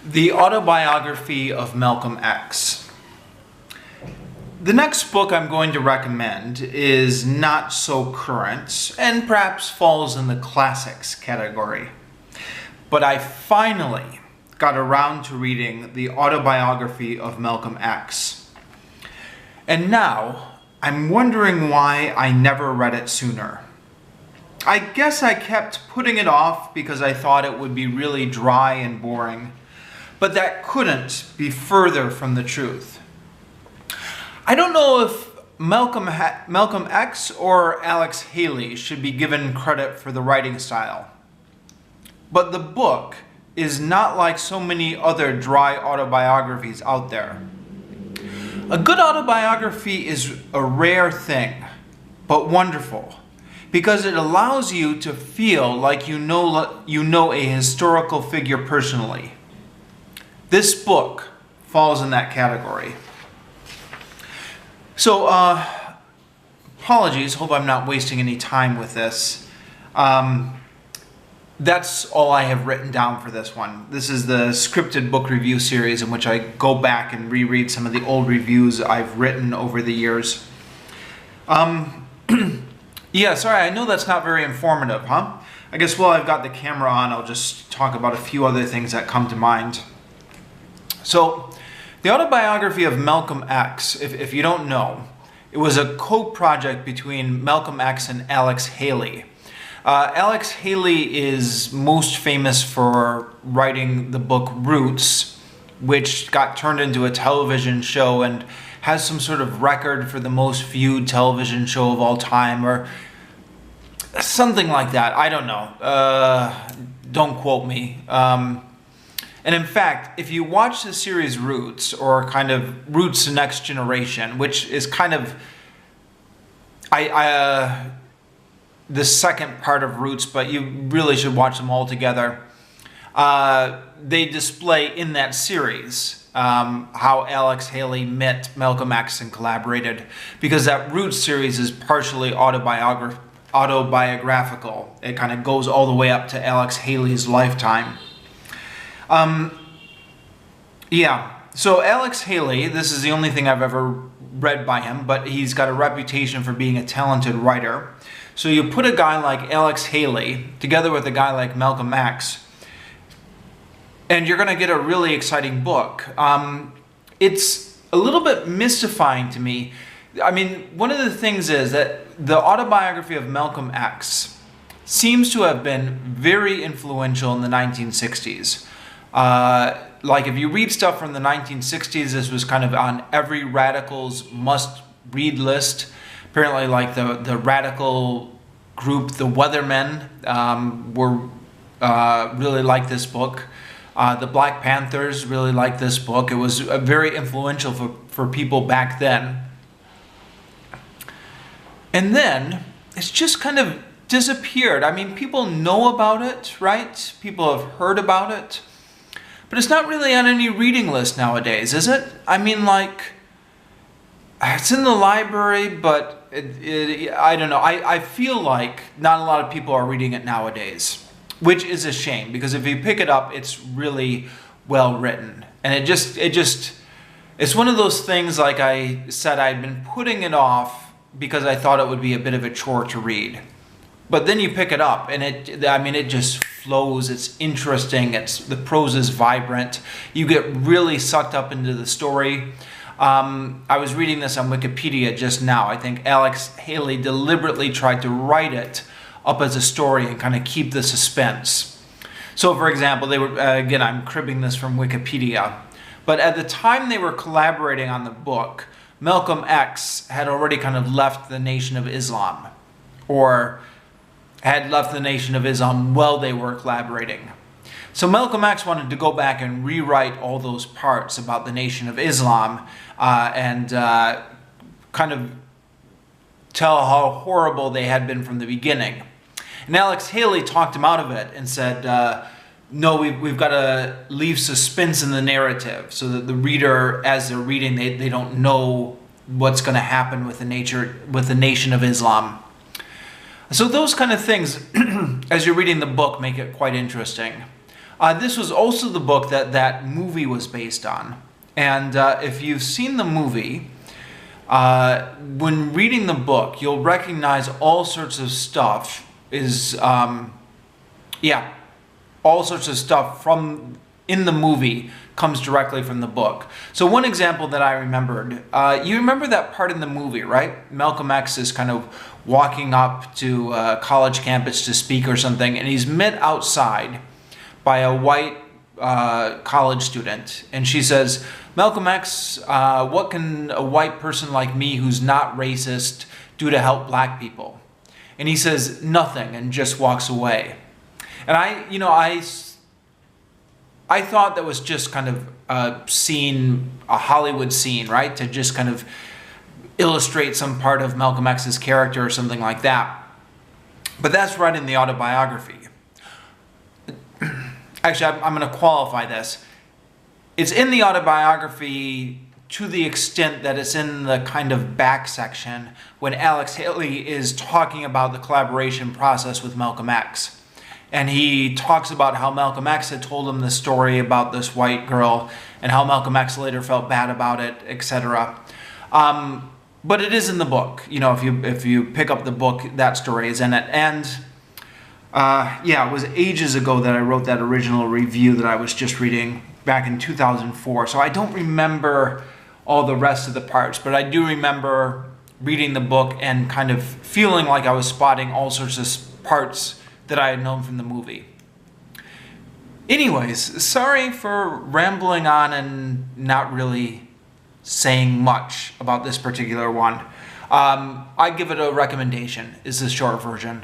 The Autobiography of Malcolm X. The next book I'm going to recommend is not so current and perhaps falls in the classics category. But I finally got around to reading The Autobiography of Malcolm X. And now I'm wondering why I never read it sooner. I guess I kept putting it off because I thought it would be really dry and boring. But that couldn't be further from the truth. I don't know if Malcolm X or Alex Haley should be given credit for the writing style. But the book is not like so many other dry autobiographies out there. A good autobiography is a rare thing, but wonderful, because it allows you to feel like you know a historical figure personally. This book falls in that category. So, apologies, hope I'm not wasting any time with this. That's all I have written down for this one. This is the scripted book review series in which I go back and reread some of the old reviews I've written over the years. Yeah, sorry, I know that's not very informative, huh? I guess while I've got the camera on, I'll just talk about a few other things that come to mind. So, the Autobiography of Malcolm X, if you don't know, it was a co-project between Malcolm X and Alex Haley. Alex Haley is most famous for writing the book Roots, which got turned into a television show and has some sort of record for the most viewed television show of all time, or something like that. I don't know. Don't quote me. And in fact, if you watch the series Roots, or kind of Roots Next Generation, which is kind of the second part of Roots, but you really should watch them all together. They display in that series how Alex Haley met Malcolm X and collaborated, because that Roots series is partially autobiographical. It kind of goes all the way up to Alex Haley's lifetime. Yeah, so Alex Haley, this is the only thing I've ever read by him, but he's got a reputation for being a talented writer. So you put a guy like Alex Haley together with a guy like Malcolm X, and you're going to get a really exciting book. It's a little bit mystifying to me. I mean, one of the things is that the Autobiography of Malcolm X seems to have been very influential in the 1960s. Like if you read stuff from the 1960s, this was kind of on every radical's must-read list. Apparently, like the radical group, the Weathermen, really liked this book. The Black Panthers really liked this book. It was very influential for people back then. And then it's just kind of disappeared. I mean, people know about it, right? People have heard about it. But it's not really on any reading list nowadays, is it? I mean, like, it's in the library, but I don't know. I feel like not a lot of people are reading it nowadays, which is a shame, because if you pick it up, it's really well written. And it's one of those things, like I said, I'd been putting it off because I thought it would be a bit of a chore to read. But then you pick it up, and it just flows. It's interesting. The prose is vibrant. You get really sucked up into the story. I was reading this on Wikipedia just now. I think Alex Haley deliberately tried to write it up as a story and kind of keep the suspense. So, for example, they were again, I'm cribbing this from Wikipedia, but at the time they were collaborating on the book, Malcolm X had already kind of left the Nation of Islam, or had left the Nation of Islam while they were collaborating. So Malcolm X wanted to go back and rewrite all those parts about the Nation of Islam and kind of tell how horrible they had been from the beginning. And Alex Haley talked him out of it and said, no, we've got to leave suspense in the narrative so that the reader, as they're reading, they don't know what's going to happen with the Nation of Islam. So those kind of things, as you're reading the book, make it quite interesting. This was also the book that that movie was based on. And if you've seen the movie, when reading the book, you'll recognize all sorts of stuff all sorts of stuff from in the movie comes directly from the book. So one example that I remembered, you remember that part in the movie, right? Malcolm X is kind of walking up to a college campus to speak or something, and he's met outside by a white college student, and she says, "Malcolm X, what can a white person like me who's not racist do to help black people?" And he says nothing and just walks away. And I thought that was just kind of a scene, a Hollywood scene, right? To just kind of illustrate some part of Malcolm X's character or something like that. But that's right in the autobiography. Actually, I'm going to qualify this. It's in the autobiography to the extent that it's in the kind of back section when Alex Haley is talking about the collaboration process with Malcolm X. And he talks about how Malcolm X had told him the story about this white girl and how Malcolm X later felt bad about it, etc. But it is in the book. You know, if you pick up the book, that story is in it. And it was ages ago that I wrote that original review that I was just reading back in 2004. So I don't remember all the rest of the parts, but I do remember reading the book and kind of feeling like I was spotting all sorts of parts that I had known from the movie. Anyways, sorry for rambling on and not really saying much about this particular one. I give it a recommendation, is the short version.